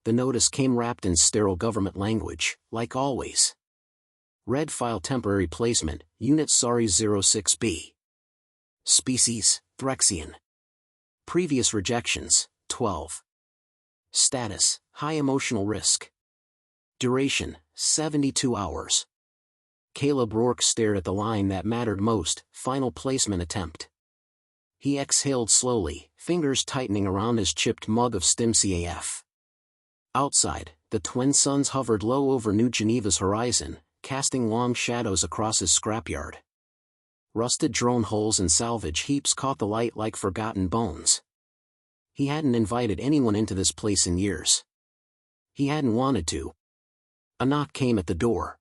The notice came wrapped in sterile government language, like always. Red file temporary placement, Unit Sorry 06B. Species, Threxian. Previous rejections, 12. Status, high emotional risk. Duration, 72 hours. Caleb Rourke stared at the line that mattered most, final placement attempt. He exhaled slowly, fingers tightening around his chipped mug of Stimsy AF. Outside, the twin suns hovered low over New Geneva's horizon, casting long shadows across his scrapyard. Rusted drone holes and salvage heaps caught the light like forgotten bones. He hadn't invited anyone into this place in years. He hadn't wanted to. A knock came at the door.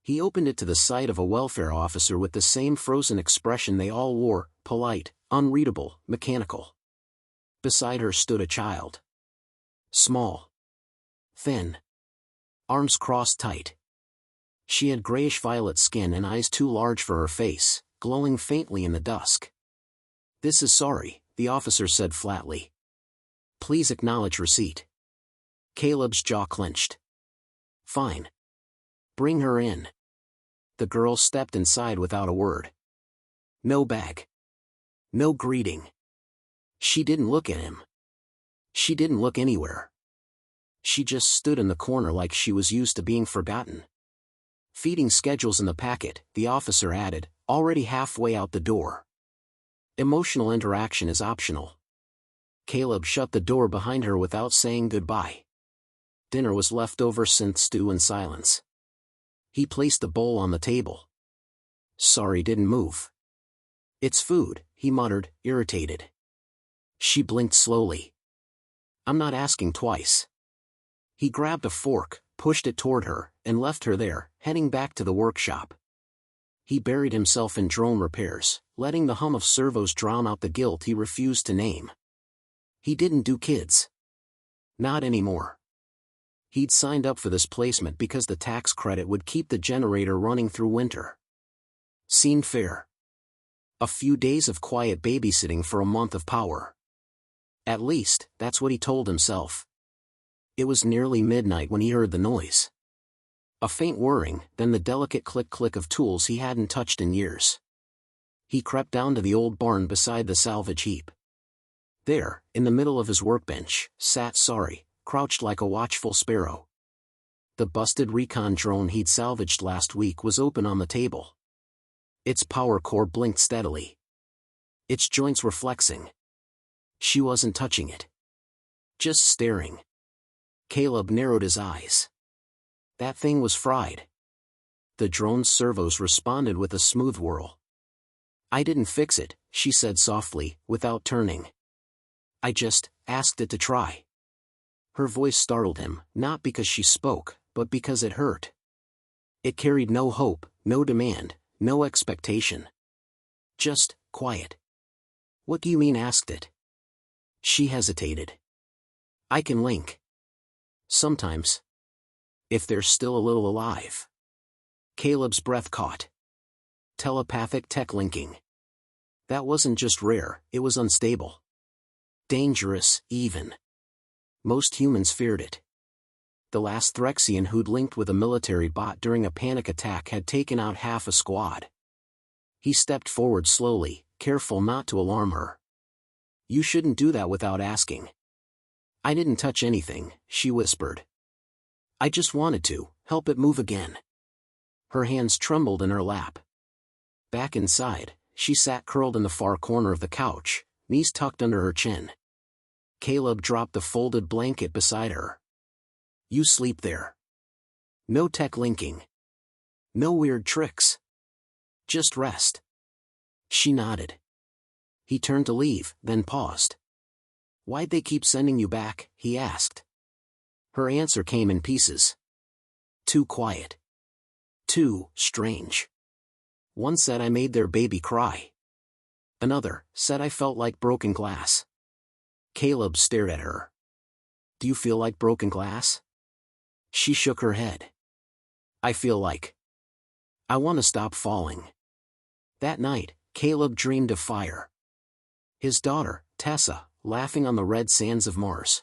He opened it to the sight of a welfare officer with the same frozen expression they all wore, polite, unreadable, mechanical. Beside her stood a child. Small. Thin. Arms crossed tight. She had grayish-violet skin and eyes too large for her face, glowing faintly in the dusk. "This is sorry," the officer said flatly. "Please acknowledge receipt." Caleb's jaw clenched. "Fine. Bring her in." The girl stepped inside without a word. No bag. No greeting. She didn't look at him. She didn't look anywhere. She just stood in the corner like she was used to being forgotten. "Feeding schedule's in the packet," the officer added, already halfway out the door. "Emotional interaction is optional." Caleb shut the door behind her without saying goodbye. Dinner was leftover synth stew and silence. He placed the bowl on the table. Sorry didn't move. "It's food," he muttered, irritated. She blinked slowly. "I'm not asking twice." He grabbed a fork, pushed it toward her, and left her there, heading back to the workshop. He buried himself in drone repairs, letting the hum of servos drown out the guilt he refused to name. He didn't do kids. Not anymore. He'd signed up for this placement because the tax credit would keep the generator running through winter. Seemed fair. A few days of quiet babysitting for a month of power. At least, that's what he told himself. It was nearly midnight when he heard the noise. A faint whirring, then the delicate click-click of tools he hadn't touched in years. He crept down to the old barn beside the salvage heap. There, in the middle of his workbench, sat Sorry, crouched like a watchful sparrow. The busted recon drone he'd salvaged last week was open on the table. Its power core blinked steadily. Its joints were flexing. She wasn't touching it. Just staring. Caleb narrowed his eyes. That thing was fried. The drone's servos responded with a smooth whirl. "I didn't fix it," she said softly, without turning. "I just asked it to try." Her voice startled him, not because she spoke, but because it hurt. It carried no hope, no demand, no expectation. Just quiet. "What do you mean asked it?" She hesitated. "I can link. Sometimes. If they're still a little alive." Caleb's breath caught. Telepathic tech linking. That wasn't just rare, it was unstable. Dangerous, even. Most humans feared it. The last Threxian who'd linked with a military bot during a panic attack had taken out half a squad. He stepped forward slowly, careful not to alarm her. "You shouldn't do that without asking." "I didn't touch anything," she whispered. "I just wanted to help it move again." Her hands trembled in her lap. Back inside, she sat curled in the far corner of the couch, knees tucked under her chin. Caleb dropped the folded blanket beside her. "You sleep there. No tech linking. No weird tricks. Just rest." She nodded. He turned to leave, then paused. "Why'd they keep sending you back?" he asked. Her answer came in pieces. Too quiet. Too strange. One said I made their baby cry. Another said I felt like broken glass. Caleb stared at her. "Do you feel like broken glass?" She shook her head. "I feel like I want to stop falling." That night, Caleb dreamed of fire. His daughter, Tessa, laughing on the red sands of Mars.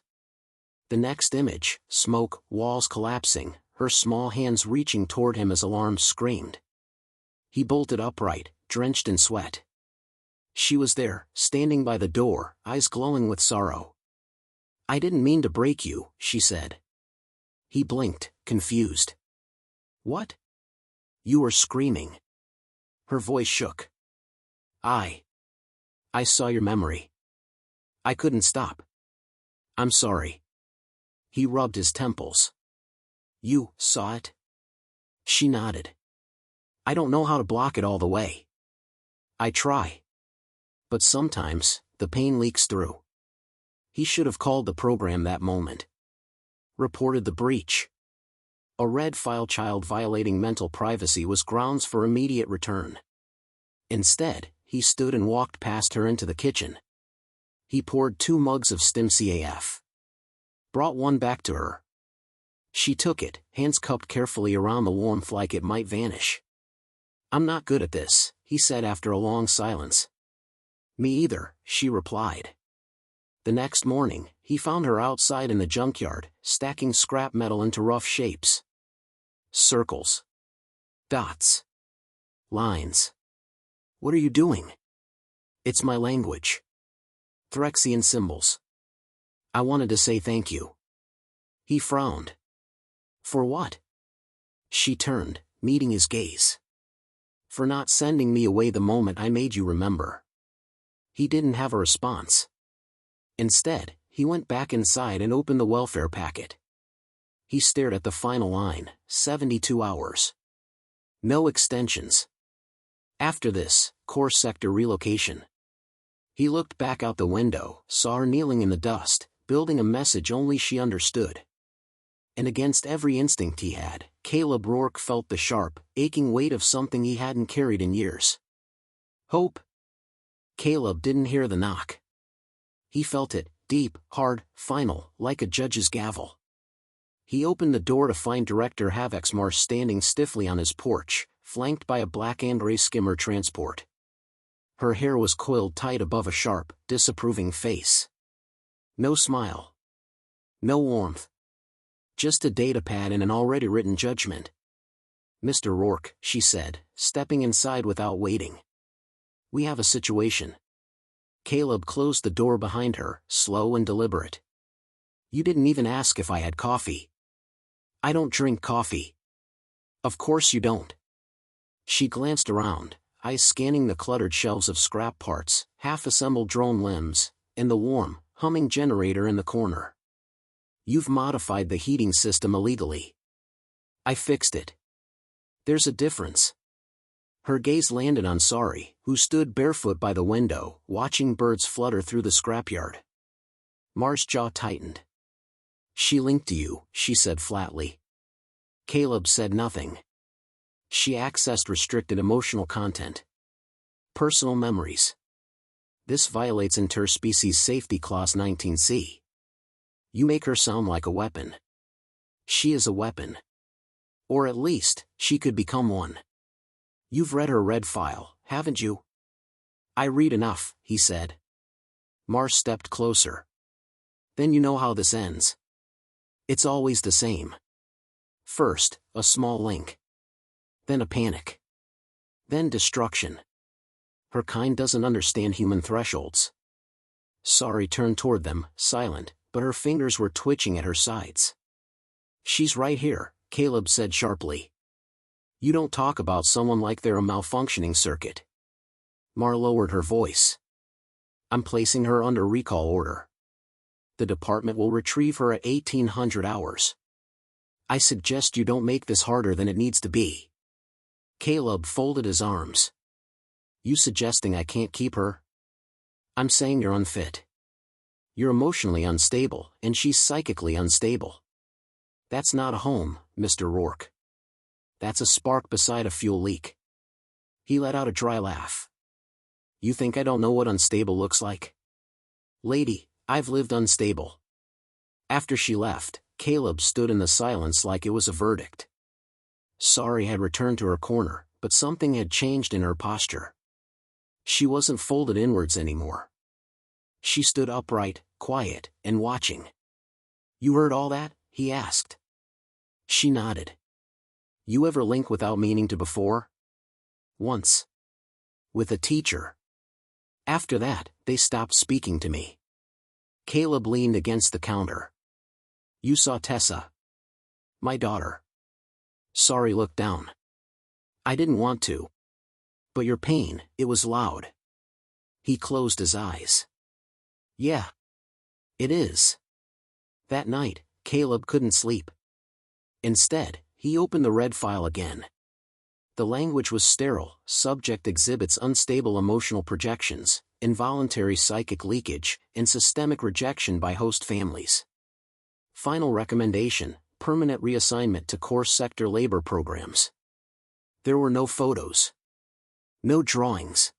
The next image, smoke, walls collapsing, her small hands reaching toward him as alarms screamed. He bolted upright, drenched in sweat. She was there, standing by the door, eyes glowing with sorrow. "I didn't mean to break you," she said. He blinked, confused. "What?" "You were screaming." Her voice shook. I saw your memory. I couldn't stop. I'm sorry." He rubbed his temples. "You saw it?" She nodded. "I don't know how to block it all the way. I try. But sometimes, the pain leaks through." He should have called the program that moment. Reported the breach. A red file child violating mental privacy was grounds for immediate return. Instead, he stood and walked past her into the kitchen. He poured 2 mugs of stim CAF. Brought one back to her. She took it, hands cupped carefully around the warmth like it might vanish. "I'm not good at this," he said after a long silence. "Me either," she replied. The next morning, he found her outside in the junkyard, stacking scrap metal into rough shapes. Circles. Dots. Lines. "What are you doing?" "It's my language. Threxian symbols. I wanted to say thank you." He frowned. "For what?" She turned, meeting his gaze. "For not sending me away the moment I made you remember." He didn't have a response. Instead, he went back inside and opened the welfare packet. He stared at the final line, 72 hours. No extensions. After this, core sector relocation. He looked back out the window, saw her kneeling in the dust, building a message only she understood. And against every instinct he had, Caleb Rourke felt the sharp, aching weight of something he hadn't carried in years. Hope. Caleb didn't hear the knock. He felt it, deep, hard, final, like a judge's gavel. He opened the door to find Director Havexmar standing stiffly on his porch, flanked by a black and gray skimmer transport. Her hair was coiled tight above a sharp, disapproving face. No smile. No warmth. Just a datapad and an already written judgment. "Mr. Rourke," she said, stepping inside without waiting. "We have a situation." Caleb closed the door behind her, slow and deliberate. "You didn't even ask if I had coffee." "I don't drink coffee." "Of course you don't." She glanced around, eyes scanning the cluttered shelves of scrap parts, half-assembled drone limbs, and the warm, humming generator in the corner. "You've modified the heating system illegally." "I fixed it." "There's a difference." Her gaze landed on Sari, who stood barefoot by the window, watching birds flutter through the scrapyard. Mar's jaw tightened. "She linked to you," she said flatly. Caleb said nothing. "She accessed restricted emotional content. Personal memories. This violates Interspecies Safety Clause 19C. You make her sound like a weapon. She is a weapon. Or at least, she could become one. You've read her red file, haven't you?" "I read enough," he said. Mar stepped closer. "Then you know how this ends." "It's always the same. First, a small link. Then a panic. Then destruction. Her kind doesn't understand human thresholds." Sari turned toward them, silent, but her fingers were twitching at her sides. "She's right here," Caleb said sharply. "You don't talk about someone like they're a malfunctioning circuit." Mar lowered her voice. "I'm placing her under recall order. The department will retrieve her at 1800 hours. I suggest you don't make this harder than it needs to be." Caleb folded his arms. "You suggesting I can't keep her?" "I'm saying you're unfit. You're emotionally unstable, and she's psychically unstable. That's not a home, Mr. Rourke. That's a spark beside a fuel leak." He let out a dry laugh. "You think I don't know what unstable looks like? Lady, I've lived unstable." After she left, Caleb stood in the silence like it was a verdict. Sari had returned to her corner, but something had changed in her posture. She wasn't folded inwards anymore. She stood upright, quiet, and watching. You heard all that? He asked. She nodded. You ever link without meaning to before? Once. With a teacher. After that, they stopped speaking to me. Caleb leaned against the counter. You saw Tessa? My daughter. Sorry, looked down. I didn't want to. But your pain, it was loud. He closed his eyes. Yeah. It is. That night, Caleb couldn't sleep. Instead, he opened the red file again. The language was sterile. Subject exhibits unstable emotional projections, involuntary psychic leakage, and systemic rejection by host families. Final recommendation: permanent reassignment to core sector labor programs. There were no photos. No drawings.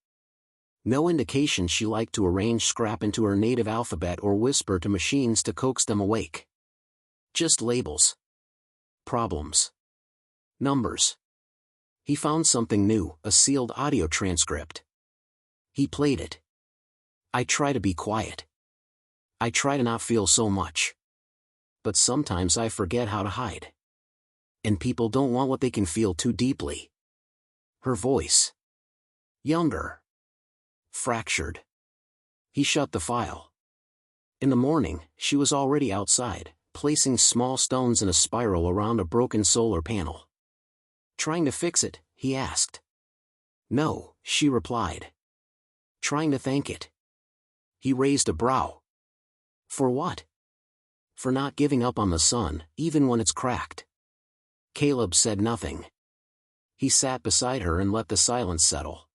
No indication she liked to arrange scrap into her native alphabet or whisper to machines to coax them awake. Just labels. Problems. Numbers. He found something new, a sealed audio transcript. He played it. I try to be quiet. I try to not feel so much. But sometimes I forget how to hide. And people don't want what they can feel too deeply. Her voice. Younger. Fractured. He shut the file. In the morning, she was already outside, placing small stones in a spiral around a broken solar panel. Trying to fix it? He asked. No, she replied. Trying to thank it. He raised a brow. For what? For not giving up on the sun, even when it's cracked. Caleb said nothing. He sat beside her and let the silence settle.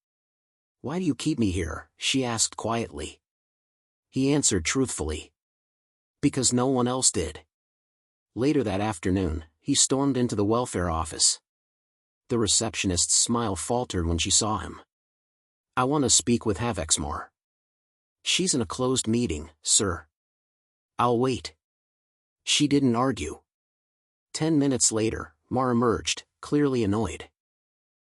Why do you keep me here? She asked quietly. He answered truthfully. Because no one else did. Later that afternoon, he stormed into the welfare office. The receptionist's smile faltered when she saw him. I want to speak with Havexmore. She's in a closed meeting, sir. I'll wait. She didn't argue. 10 minutes later, Mar emerged, clearly annoyed.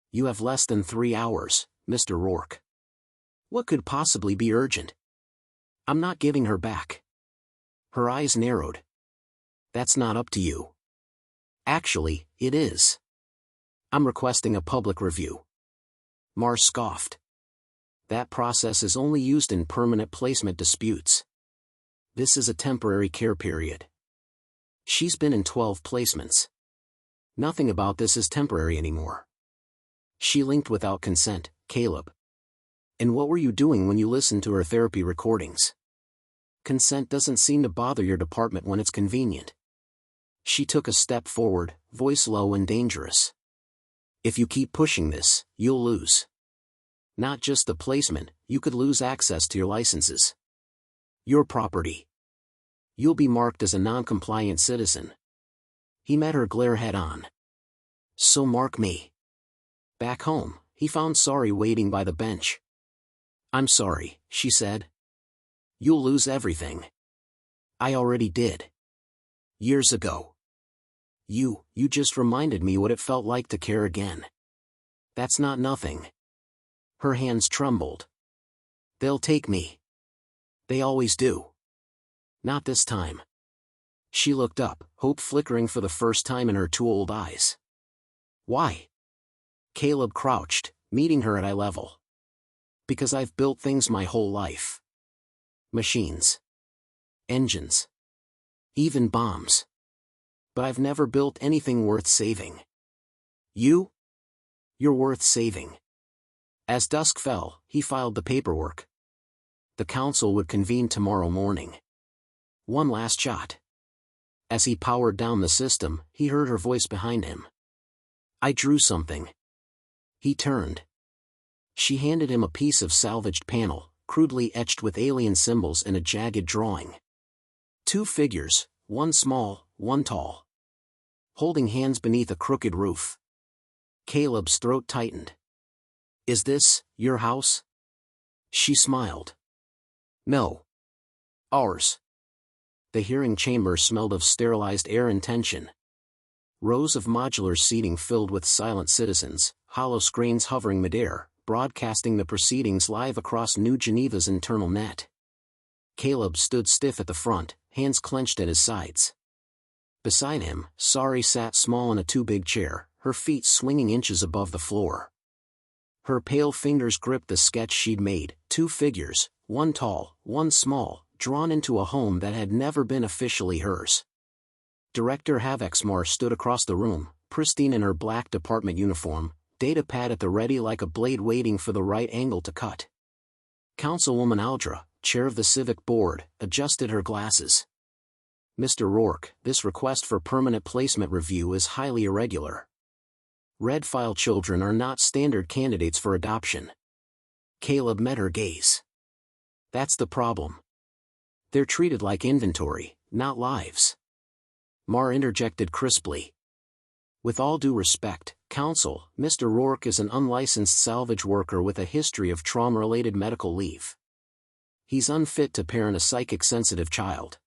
You have less than 3 hours, Mr. Rourke. What could possibly be urgent? I'm not giving her back. Her eyes narrowed. That's not up to you. Actually, it is. I'm requesting a public review. Mar scoffed. That process is only used in permanent placement disputes. This is a temporary care period. She's been in 12 placements. Nothing about this is temporary anymore. She linked without consent, Caleb. And what were you doing when you listened to her therapy recordings? Consent doesn't seem to bother your department when it's convenient. She took a step forward, voice low and dangerous. If you keep pushing this, you'll lose. Not just the placement, you could lose access to your licenses. Your property. You'll be marked as a non-compliant citizen. He met her glare head-on. So mark me. Back home, he found Sari waiting by the bench. I'm sorry, she said. You'll lose everything. I already did. Years ago. You just reminded me what it felt like to care again. That's not nothing. Her hands trembled. They'll take me. They always do. Not this time. She looked up, hope flickering for the first time in her two old eyes. Why? Caleb crouched, meeting her at eye level. Because I've built things my whole life. Machines. Engines. Even bombs. But I've never built anything worth saving. You? You're worth saving. As dusk fell, he filed the paperwork. The council would convene tomorrow morning. One last shot. As he powered down the system, he heard her voice behind him. I drew something. He turned. She handed him a piece of salvaged panel, crudely etched with alien symbols in a jagged drawing. 2 figures, one small, one tall. Holding hands beneath a crooked roof. Caleb's throat tightened. Is this your house? She smiled. No. Ours. The hearing chamber smelled of sterilized air and tension. Rows of modular seating filled with silent citizens, hollow screens hovering midair, broadcasting the proceedings live across New Geneva's internal net. Caleb stood stiff at the front, hands clenched at his sides. Beside him, Sari sat small in a too-big chair, her feet swinging inches above the floor. Her pale fingers gripped the sketch she'd made, 2 figures, one tall, one small, drawn into a home that had never been officially hers. Director Havexmar stood across the room, pristine in her black department uniform, data pad at the ready like a blade waiting for the right angle to cut. Councilwoman Aldra, chair of the Civic Board, adjusted her glasses. Mr. Rourke, this request for permanent placement review is highly irregular. Red file children are not standard candidates for adoption. Caleb met her gaze. That's the problem. They're treated like inventory, not lives. Mar interjected crisply. With all due respect, Counsel, Mr. Rourke is an unlicensed salvage worker with a history of trauma-related medical leave. He's unfit to parent a psychic-sensitive child.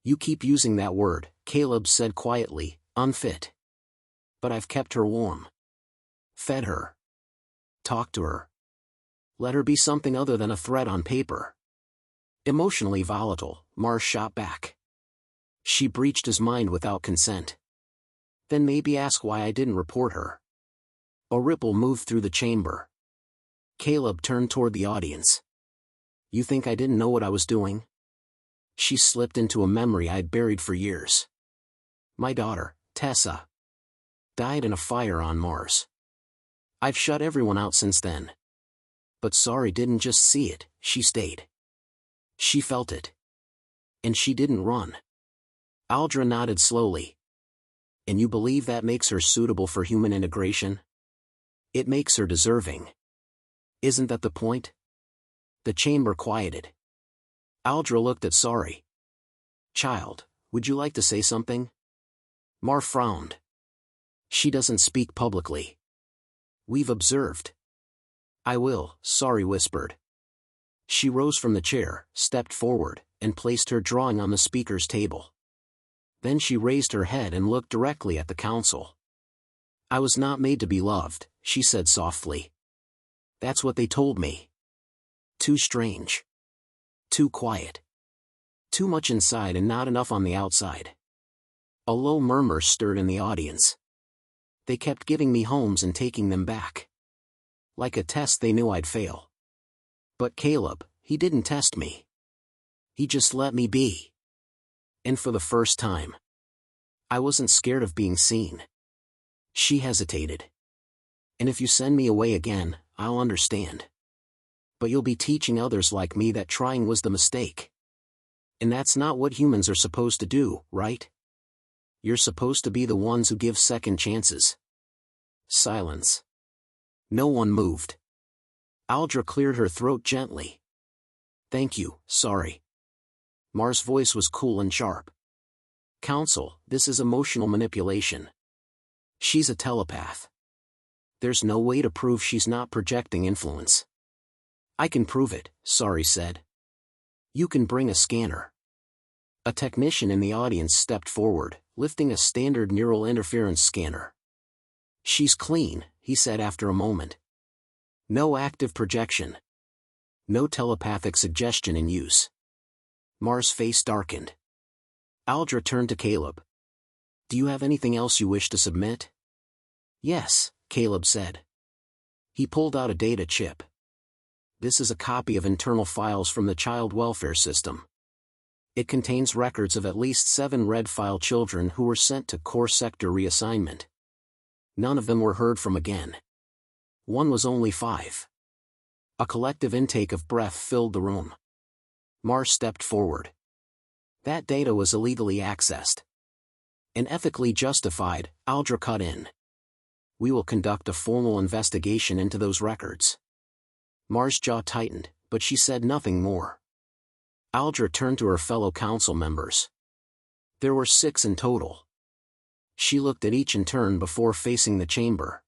You keep using that word, Caleb said quietly, unfit. But I've kept her warm. Fed her. Talked to her. Let her be something other than a threat on paper. Emotionally volatile, Mar shot back. She breached his mind without consent. Then maybe ask why I didn't report her. A ripple moved through the chamber. Caleb turned toward the audience. You think I didn't know what I was doing? She slipped into a memory I'd buried for years. My daughter, Tessa, died in a fire on Mars. I've shut everyone out since then. But Sari didn't just see it, she stayed. She felt it. And she didn't run. Aldra nodded slowly. And you believe that makes her suitable for human integration? It makes her deserving. Isn't that the point? The chamber quieted. Aldra looked at Sari. Child, would you like to say something? Mar frowned. She doesn't speak publicly. We've observed. I will, Sari whispered. She rose from the chair, stepped forward, and placed her drawing on the speaker's table. Then she raised her head and looked directly at the council. I was not made to be loved, she said softly. That's what they told me. Too strange. Too quiet. Too much inside and not enough on the outside. A low murmur stirred in the audience. They kept giving me homes and taking them back. Like a test they knew I'd fail. But Caleb, he didn't test me. He just let me be. And for the first time, I wasn't scared of being seen. She hesitated. And if you send me away again, I'll understand. But you'll be teaching others like me that trying was the mistake. And that's not what humans are supposed to do, right? You're supposed to be the ones who give second chances. Silence. No one moved. Aldra cleared her throat gently. Thank you, Sari. Mar's voice was cool and sharp. Counsel, this is emotional manipulation. She's a telepath. There's no way to prove she's not projecting influence. I can prove it, Sari said. You can bring a scanner. A technician in the audience stepped forward, lifting a standard neural interference scanner. She's clean, he said after a moment. No active projection. No telepathic suggestion in use. Mar's face darkened. Aldra turned to Caleb. Do you have anything else you wish to submit? Yes, Caleb said. He pulled out a data chip. This is a copy of internal files from the child welfare system. It contains records of at least 7 red file children who were sent to core sector reassignment. None of them were heard from again. One was only 5. A collective intake of breath filled the room. Mar stepped forward. That data was illegally accessed. And ethically justified, Aldra cut in. We will conduct a formal investigation into those records. Mar's jaw tightened, but she said nothing more. Aldra turned to her fellow council members. There were 6 in total. She looked at each in turn before facing the chamber.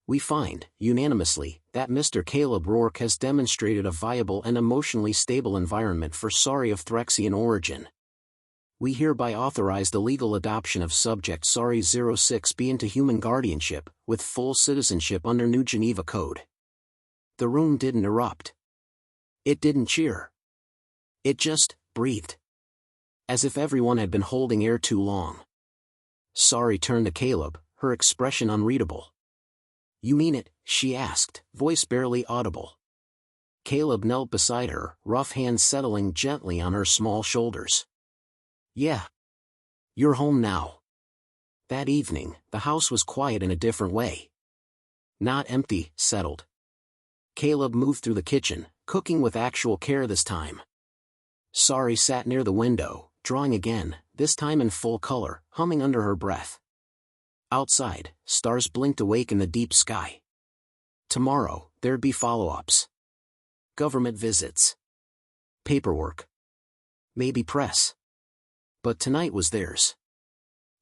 We find, unanimously, that Mr. Caleb Rourke has demonstrated a viable and emotionally stable environment for Sari of Threxian origin. We hereby authorize the legal adoption of subject Sari 06B into human guardianship, with full citizenship under New Geneva Code. The room didn't erupt. It didn't cheer. It just breathed. As if everyone had been holding air too long. Sari turned to Caleb, her expression unreadable. You mean it? She asked, voice barely audible. Caleb knelt beside her, rough hands settling gently on her small shoulders. Yeah. You're home now. That evening, the house was quiet in a different way. Not empty, settled. Caleb moved through the kitchen, cooking with actual care this time. Sari sat near the window, drawing again, this time in full color, humming under her breath. Outside, stars blinked awake in the deep sky. Tomorrow, there'd be follow-ups. Government visits. Paperwork. Maybe press. But tonight was theirs.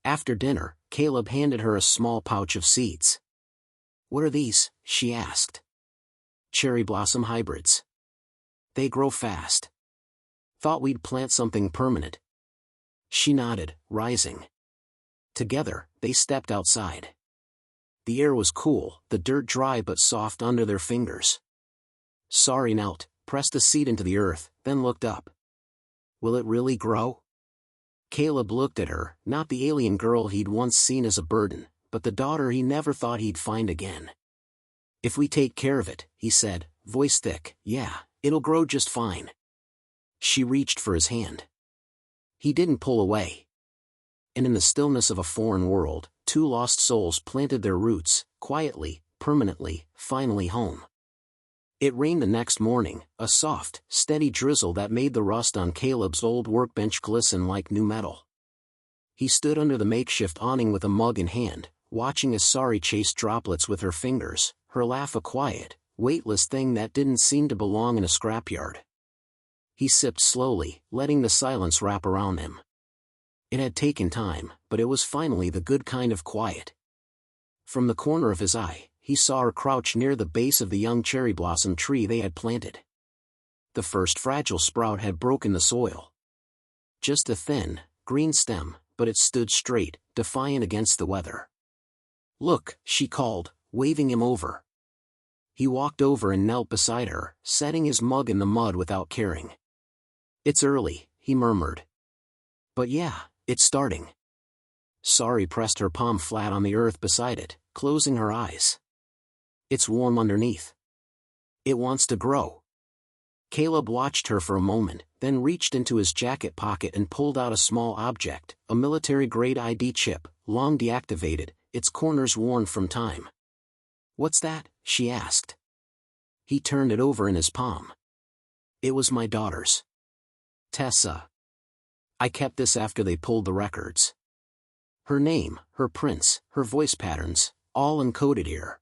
After dinner, Caleb handed her a small pouch of seeds. What are these? She asked. Cherry blossom hybrids. They grow fast. Thought we'd plant something permanent. She nodded, rising. Together, they stepped outside. The air was cool, the dirt dry but soft under their fingers. Sari knelt, pressed a seed into the earth, then looked up. Will it really grow? Caleb looked at her, not the alien girl he'd once seen as a burden, but the daughter he never thought he'd find again. If we take care of it, he said, voice thick, yeah, it'll grow just fine. She reached for his hand. He didn't pull away. And in the stillness of a foreign world, two lost souls planted their roots, quietly, permanently, finally home. It rained the next morning, a soft, steady drizzle that made the rust on Caleb's old workbench glisten like new metal. He stood under the makeshift awning with a mug in hand, watching as Sari chased droplets with her fingers, her laugh a quiet, weightless thing that didn't seem to belong in a scrapyard. He sipped slowly, letting the silence wrap around him. It had taken time, but it was finally the good kind of quiet. From the corner of his eye, he saw her crouch near the base of the young cherry blossom tree they had planted. The first fragile sprout had broken the soil. Just a thin, green stem, but it stood straight, defiant against the weather. Look, she called, waving him over. He walked over and knelt beside her, setting his mug in the mud without caring. It's early, he murmured. But yeah, it's starting. Sari pressed her palm flat on the earth beside it, closing her eyes. It's warm underneath. It wants to grow. Caleb watched her for a moment, then reached into his jacket pocket and pulled out a small object, a military-grade ID chip, long deactivated, its corners worn from time. What's that? She asked. He turned it over in his palm. It was my daughter's. Tessa. I kept this after they pulled the records. Her name, her prints, her voice patterns, all encoded here.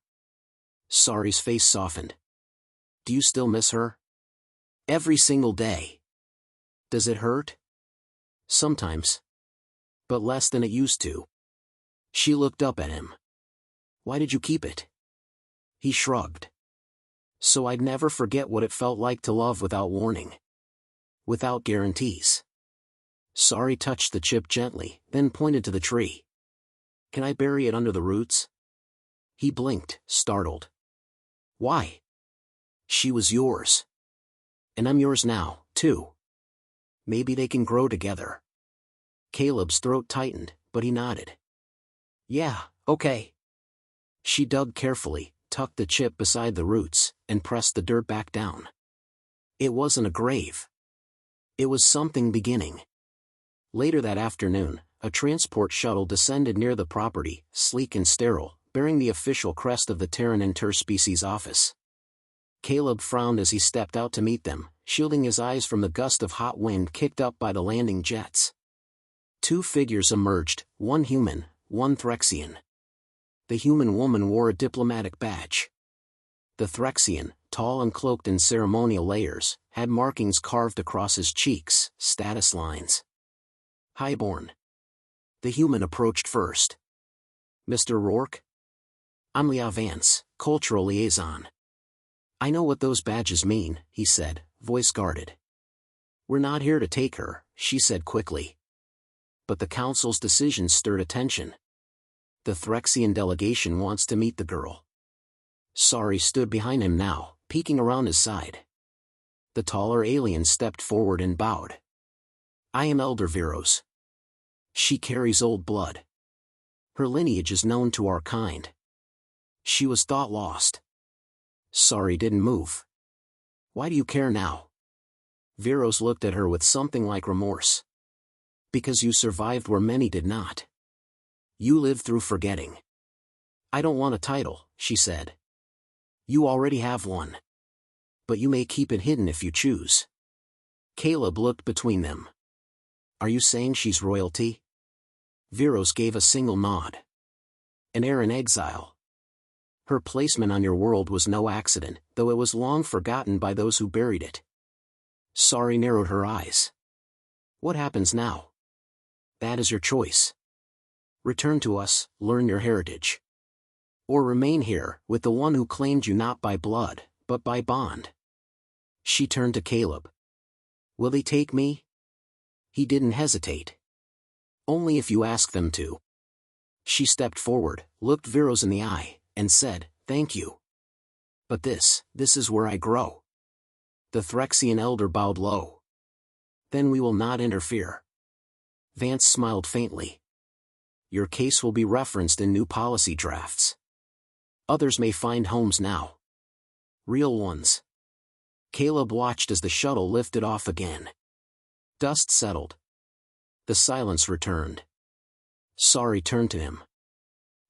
Sari's face softened. Do you still miss her? Every single day. Does it hurt? Sometimes. But less than it used to. She looked up at him. Why did you keep it? He shrugged. So I'd never forget what it felt like to love without warning. Without guarantees. Sari touched the chip gently, then pointed to the tree. Can I bury it under the roots? He blinked, startled. Why? She was yours. And I'm yours now, too. Maybe they can grow together. Caleb's throat tightened, but he nodded. Yeah, okay. She dug carefully, tucked the chip beside the roots, and pressed the dirt back down. It wasn't a grave. It was something beginning. Later that afternoon, a transport shuttle descended near the property, sleek and sterile, bearing the official crest of the Terran Interspecies Office. Caleb frowned as he stepped out to meet them, shielding his eyes from the gust of hot wind kicked up by the landing jets. Two figures emerged, one human, one Threxian. The human woman wore a diplomatic badge. The Threxian, tall and cloaked in ceremonial layers, had markings carved across his cheeks, status lines. Highborn. The human approached first. Mr. Rourke? I'm Leah Vance, cultural liaison. I know what those badges mean, he said, voice guarded. We're not here to take her, she said quickly. But the council's decision stirred attention. The Threxian delegation wants to meet the girl. Sari stood behind him now, peeking around his side. The taller alien stepped forward and bowed. I am Elder Viros. She carries old blood. Her lineage is known to our kind. She was thought lost. Sari didn't move. Why do you care now? Viros looked at her with something like remorse. Because you survived where many did not. You lived through forgetting. I don't want a title, she said. You already have one. But you may keep it hidden if you choose. Caleb looked between them. Are you saying she's royalty? Viros gave a single nod. An heir in exile. Her placement on your world was no accident, though it was long forgotten by those who buried it. Sari narrowed her eyes. What happens now? That is your choice. Return to us, learn your heritage. Or remain here, with the one who claimed you not by blood, but by bond. She turned to Caleb. Will they take me? He didn't hesitate. Only if you ask them to. She stepped forward, looked Viros in the eye, and said, thank you. But this is where I grow. The Threxian elder bowed low. Then we will not interfere. Vance smiled faintly. Your case will be referenced in new policy drafts. Others may find homes now. Real ones. Caleb watched as the shuttle lifted off again. Dust settled. The silence returned. Sari turned to him.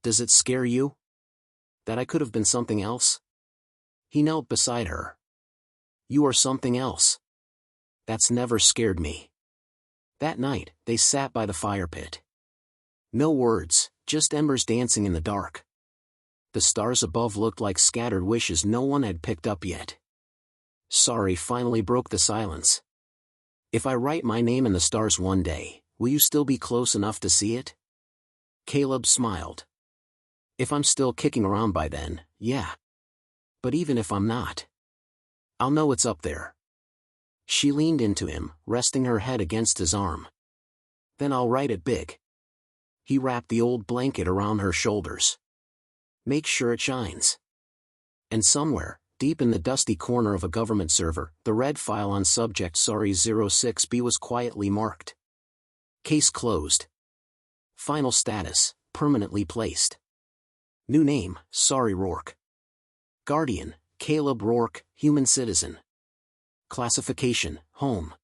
Does it scare you? That I could have been something else? He knelt beside her. You are something else. That's never scared me. That night, they sat by the fire pit. No words, just embers dancing in the dark. The stars above looked like scattered wishes no one had picked up yet. Sari finally broke the silence. If I write my name in the stars one day, will you still be close enough to see it? Caleb smiled. If I'm still kicking around by then, yeah. But even if I'm not, I'll know it's up there. She leaned into him, resting her head against his arm. Then I'll write it big. He wrapped the old blanket around her shoulders. Make sure it shines. And somewhere, deep in the dusty corner of a government server, the red file on subject Sari 06B was quietly marked. Case closed. Final status, permanently placed. New name, Sari Rourke. Guardian, Caleb Rourke, human citizen. Classification, home.